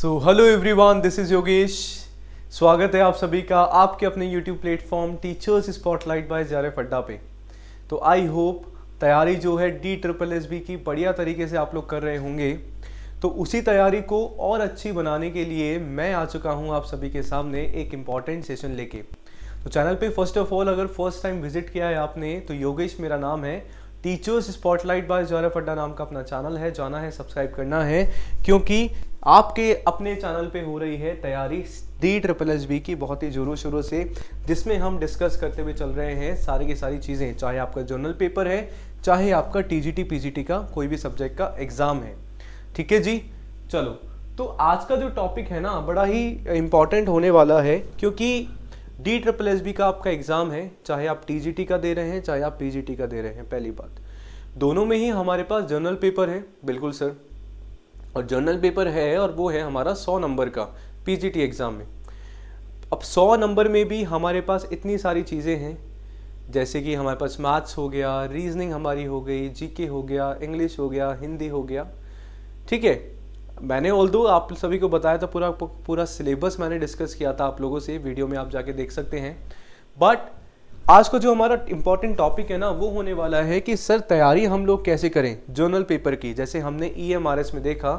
Hello everyone, this is Yogesh. स्वागत है आप सभी का आपके अपने YouTube platform teachers spotlight by JRF Adda पे। तो आई होप तैयारी जो है DSSB की बढ़िया तरीके से आप लोग कर रहे होंगे। तो उसी तैयारी को और अच्छी बनाने के लिए मैं आ चुका हूँ आप सभी के सामने एक इम्पॉर्टेंट सेशन लेके। तो चैनल पे फर्स्ट ऑफ ऑल अगर फर्स्ट टाइम विजिट किया है आपने तो योगेश मेरा नाम है। टीचर्स स्पॉटलाइट बाय JRF अड्डा नाम का अपना चैनल है, जाना है, सब्सक्राइब करना है, क्योंकि आपके अपने चैनल पे हो रही है तैयारी DSSB की बहुत ही जोरों शोरों से, जिसमें हम डिस्कस करते हुए चल रहे हैं सारी की सारी चीज़ें, चाहे आपका जर्नल पेपर है, चाहे आपका TGT PGT का कोई भी सब्जेक्ट का एग्ज़ाम है। ठीक है जी, चलो। तो आज का जो टॉपिक है ना बड़ा ही इम्पॉर्टेंट होने वाला है, क्योंकि DSSB का आपका एग्ज़ाम है, चाहे आप TGT का दे रहे हैं चाहे आप PGT का दे रहे हैं। पहली बात, दोनों में ही हमारे पास जर्नल पेपर है, बिल्कुल सर, और जर्नल पेपर है और वो है हमारा 100 नंबर का PGT एग्ज़ाम में। अब 100 नंबर में भी हमारे पास इतनी सारी चीज़ें हैं, जैसे कि हमारे पास मैथ्स हो गया, रीजनिंग हमारी हो गई, GK हो गया, इंग्लिश हो गया, हिंदी हो गया। ठीक है, मैंने ऑल्दो आप सभी को बताया था, पूरा सिलेबस मैंने डिस्कस किया था आप लोगों से, वीडियो में आप जाके देख सकते हैं। बट आज को जो हमारा इंपॉर्टेंट टॉपिक है ना वो होने वाला है कि सर तैयारी हम लोग कैसे करें जर्नल पेपर की। जैसे हमने EMRS में देखा,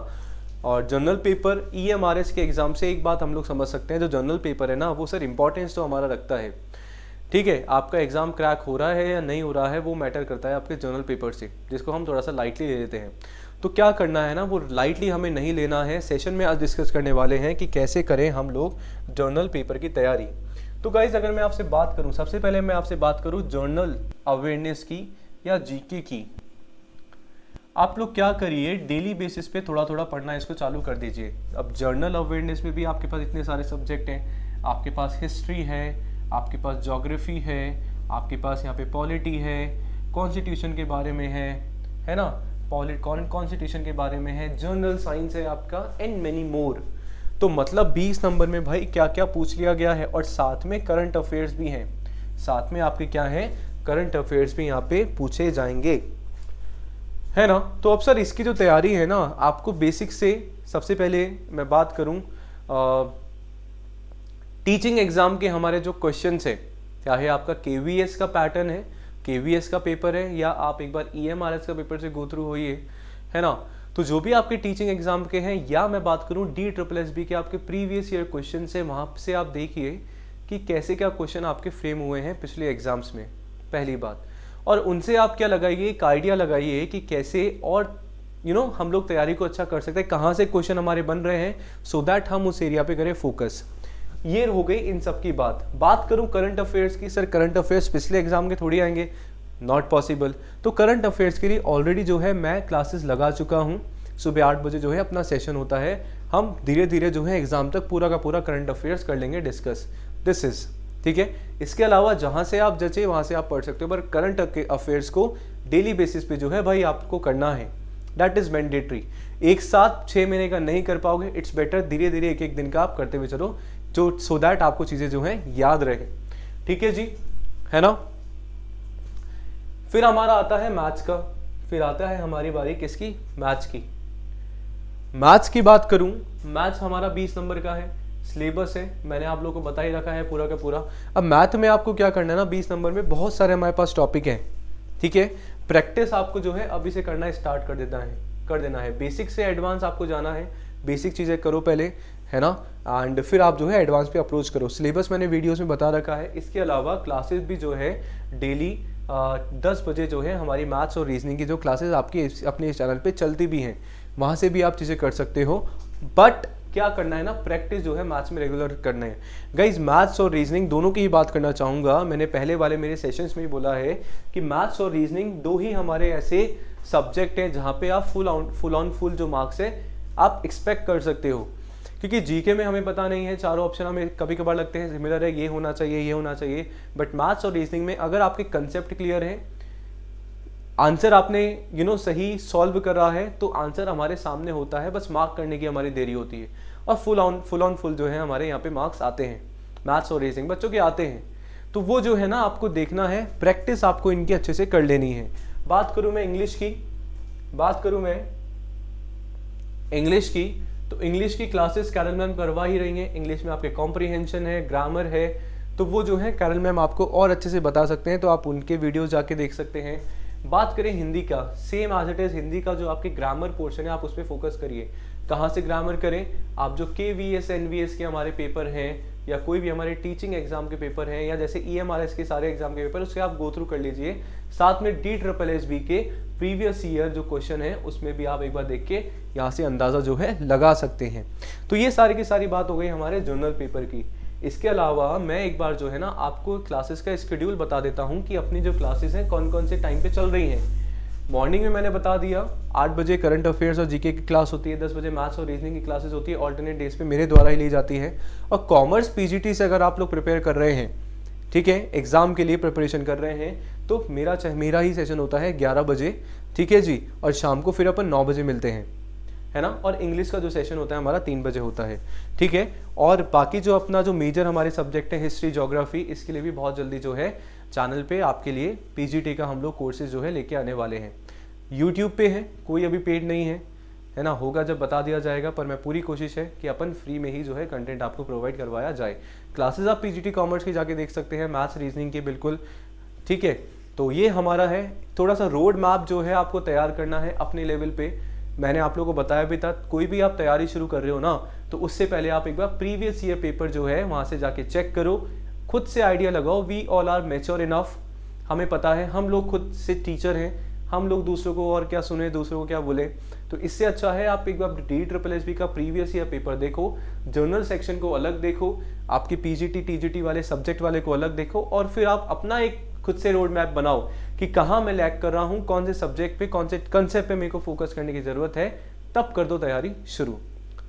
और जर्नल पेपर EMRS के एग्जाम से एक बात हम लोग समझ सकते हैं, जो जर्नल पेपर है ना वो सर इंपॉर्टेंस तो हमारा रखता है। ठीक है, आपका एग्जाम क्रैक हो रहा है या नहीं हो रहा है वो मैटर करता है आपके जर्नल पेपर से, जिसको हम थोड़ा सा लाइटली ले लेते हैं। तो क्या करना है ना, वो लाइटली हमें नहीं लेना है। सेशन में आज डिस्कस करने वाले हैं कि कैसे करें हम लोग जर्नल पेपर की तैयारी। तो गाइज अगर मैं आपसे बात करूं, सबसे पहले मैं आपसे बात करूं जर्नल अवेयरनेस की या GK की। आप लोग क्या करिए, डेली बेसिस पे थोड़ा थोड़ा पढ़ना इसको चालू कर दीजिए। अब जर्नल अवेयरनेस में भी आपके पास इतने सारे सब्जेक्ट हैं, आपके पास हिस्ट्री है, आपके पास ज्योग्राफी है, आपके पास यहाँ पे पॉलिटी है, कॉन्स्टिट्यूशन के बारे में है ना, कॉन्स्टिट्यूशन के बारे में है, जर्नल साइंस है आपका, एंड मेनी मोर। तो मतलब 20 नंबर में भाई क्या क्या पूछ लिया गया है, और साथ में करंट अफेयर्स भी हैं, साथ में आपके क्या है, करंट अफेयर्स भी यहाँ पे पूछे जाएंगे, है ना। तो अब सर इसकी जो तैयारी है ना, आपको बेसिक से सबसे पहले मैं बात करूं, टीचिंग एग्जाम के हमारे जो क्वेश्चंस है, चाहे आपका KVS का पैटर्न है, KVS का पेपर है, या आप एक बार EMRS का पेपर से गो थ्रू होइए, है ना। तो जो भी आपके टीचिंग एग्जाम के हैं, या मैं बात करूं DSSB के आपके प्रीवियस ईयर क्वेश्चन है, वहाँ से आप देखिए कि कैसे क्या क्वेश्चन आपके फ्रेम हुए हैं पिछले एग्जाम्स में, पहली बात। और उनसे आप क्या लगाइए, एक आइडिया लगाइए कि कैसे और हम लोग तैयारी को अच्छा कर सकते हैं, कहाँ से क्वेश्चन हमारे बन रहे हैं, सो दैट हम उस एरिया पे करें फोकस। ये हो गई इन सब की बात करूं करंट अफेयर्स की। सर करंट अफेयर्स पिछले एग्जाम के थोड़ी आएंगे, नॉट पॉसिबल। तो करंट अफेयर्स के लिए ऑलरेडी जो है मैं क्लासेस लगा चुका हूं, सुबह 8 बजे जो है अपना सेशन होता है। हम धीरे धीरे जो है एग्जाम तक पूरा का पूरा करंट अफेयर्स कर लेंगे डिस्कस, दिस इज ठीक है। इसके अलावा जहां से आप जचे वहां से आप पढ़ सकते हो, पर करंट अफेयर्स को डेली बेसिस पे जो है भाई आपको करना है, दैट इज मैंडेटरी। एक साथ 6 महीने का नहीं कर पाओगे, इट्स बेटर धीरे धीरे एक एक दिन का आप करते हुए चलो, जो सो दैट आपको चीजें जो है याद रहे। ठीक है जी, है ना। फिर हमारा आता है मैथ्स का, फिर आता है हमारी बारी किसकी, मैथ्स की। मैथ्स की बात करूं, मैथ्स हमारा 20 नंबर का है, सिलेबस है, मैंने आप लोगों को बता ही रखा है पूरा का पूरा। अब मैथ में आपको क्या करना है ना, 20 नंबर में बहुत सारे हमारे पास टॉपिक हैं, ठीक है। प्रैक्टिस आपको जो है अभी से करना स्टार्ट कर देना है। बेसिक से एडवांस आपको जाना है, बेसिक चीज़ें करो पहले, है ना, एंड फिर आप जो है एडवांस पे अप्रोच करो। सिलेबस मैंने वीडियोस में बता रखा है। इसके अलावा क्लासेस भी जो है डेली 10 बजे जो है हमारी मैथ्स और रीजनिंग की जो क्लासेस आपकी अपने इस चैनल पे चलती भी हैं, वहाँ से भी आप चीज़ें कर सकते हो। बट क्या करना है ना, प्रैक्टिस जो है मैथ्स में रेगुलर करना है। गाइज मैथ्स और रीजनिंग दोनों की ही बात करना चाहूँगा। मैंने पहले वाले मेरे सेशंस में ही बोला है कि मैथ्स और रीजनिंग दो ही हमारे ऐसे सब्जेक्ट हैं जहाँ पे आप फुल जो मार्क्स है आप एक्सपेक्ट कर सकते हो। क्योंकि GK में हमें पता नहीं है, चारों ऑप्शन हमें कभी कभार लगते हैं सिमिलर है, ये होना चाहिए, ये होना चाहिए, बट मैथ्स और रीजनिंग में अगर आपके कंसेप्ट क्लियर है, आंसर आपने सही सॉल्व कर रहा है, तो आंसर हमारे सामने होता है, बस मार्क करने की हमारी देरी होती है, और फुल जो है हमारे यहाँ पे मार्क्स आते हैं, मैथ्स और रीजनिंग बच्चों के आते हैं। तो वो जो है ना आपको देखना है, प्रैक्टिस आपको इनकी अच्छे से कर लेनी है। बात करूँ मैं इंग्लिश की, तो इंग्लिश की क्लासेस कैरल मैम करवा ही रही हैं। इंग्लिश में आपके कॉम्प्रिहेंशन है, ग्रामर है, तो वो जो है कैरल मैम आपको और अच्छे से बता सकते हैं, तो आप उनके वीडियो जाके देख सकते हैं। बात करें हिंदी का, same as it is Hindi का जो आपके ग्रामर पोर्शन है आप उस पर फोकस करिए। कहाँ से ग्रामर करें, आप जो KVS NVS के हमारे पेपर हैं या कोई भी हमारे टीचिंग एग्जाम के पेपर हैं या जैसे EMRS के सारे एग्जाम के पेपर, उसके आप गो थ्रू कर लीजिए। साथ में DSSB के प्रीवियस ईयर जो क्वेश्चन है उसमें भी आप एक बार देख के यहाँ से अंदाज़ा जो है लगा सकते हैं। तो ये सारी की सारी बात हो गई हमारे जर्नल पेपर की। इसके अलावा मैं एक बार जो है ना आपको क्लासेस का शेड्यूल बता देता हूँ कि अपनी जो क्लासेस हैं कौन कौन से टाइम पे चल रही हैं। मॉर्निंग में मैंने बता दिया 8 बजे करंट अफेयर्स और जीके की क्लास होती है, 10 बजे मैथ्स और रीजनिंग की क्लासेस होती है, ऑल्टरनेट डेज पे मेरे द्वारा ही ली जाती है। और कॉमर्स PGT से अगर आप लोग प्रिपेयर कर रहे हैं, ठीक है, एग्जाम के लिए प्रिपरेशन कर रहे हैं, तो मेरा ही सेशन होता है 11 बजे, ठीक है जी, और शाम को फिर अपन 9 बजे मिलते हैं, है ना। और इंग्लिश का जो सेशन होता है हमारा 3 बजे होता है, ठीक है। और बाकी जो अपना जो मेजर हमारे सब्जेक्ट है हिस्ट्री, ज्योग्राफी, इसके लिए भी बहुत जल्दी जो है चैनल पे आपके लिए PGT का हम लोग कोर्सेज जो है लेके आने वाले हैं। यूट्यूब पे है, कोई अभी पेड नहीं है ना, होगा जब बता दिया जाएगा, पर मैं पूरी कोशिश है कि अपन फ्री में ही जो है कंटेंट आपको प्रोवाइड करवाया जाए। क्लासेस आप PGT कॉमर्स की जाके देख सकते हैं, मैथ्स रीजनिंग के, बिल्कुल ठीक है। तो ये हमारा है, थोड़ा सा रोड मैप जो है आपको तैयार करना है अपने लेवल पे। मैंने आप लोगों को बताया भी था, कोई भी आप तैयारी शुरू कर रहे हो ना, तो उससे पहले आप एक बार प्रीवियस ईयर पेपर जो है वहाँ से जाके चेक करो, खुद से आइडिया लगाओ। We all are mature enough, हमें पता है, हम लोग खुद से टीचर हैं, हम लोग दूसरों को और क्या सुने, दूसरों को क्या बोले। तो इससे अच्छा है आप एक बार DSSB का प्रीवियस ईयर पेपर देखो, जर्नल सेक्शन को अलग देखो, आपकी PGT TGT वाले सब्जेक्ट वाले को अलग देखो, और फिर आप अपना एक खुद से रोड मैप बनाओ कि कहाँ मैं लैग कर रहा हूँ, कौन से सब्जेक्ट पे, कौन से कंसेप्ट पे मेरे को फोकस करने की ज़रूरत है, तब कर दो तैयारी शुरू।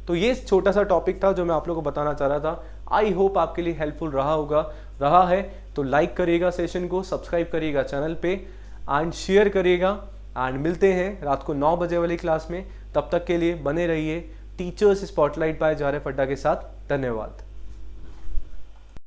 तो ये छोटा सा टॉपिक था जो मैं आप लोगों को बताना चाह रहा था। आई होप आपके लिए हेल्पफुल रहा है तो लाइक करिएगा सेशन को, सब्सक्राइब करिएगा चैनल पे एंड शेयर करिएगा। एंड मिलते हैं रात को 9 बजे वाली क्लास में, तब तक के लिए बने रहिए टीचर्स स्पॉटलाइट बाय JRF अड्डा के साथ। धन्यवाद।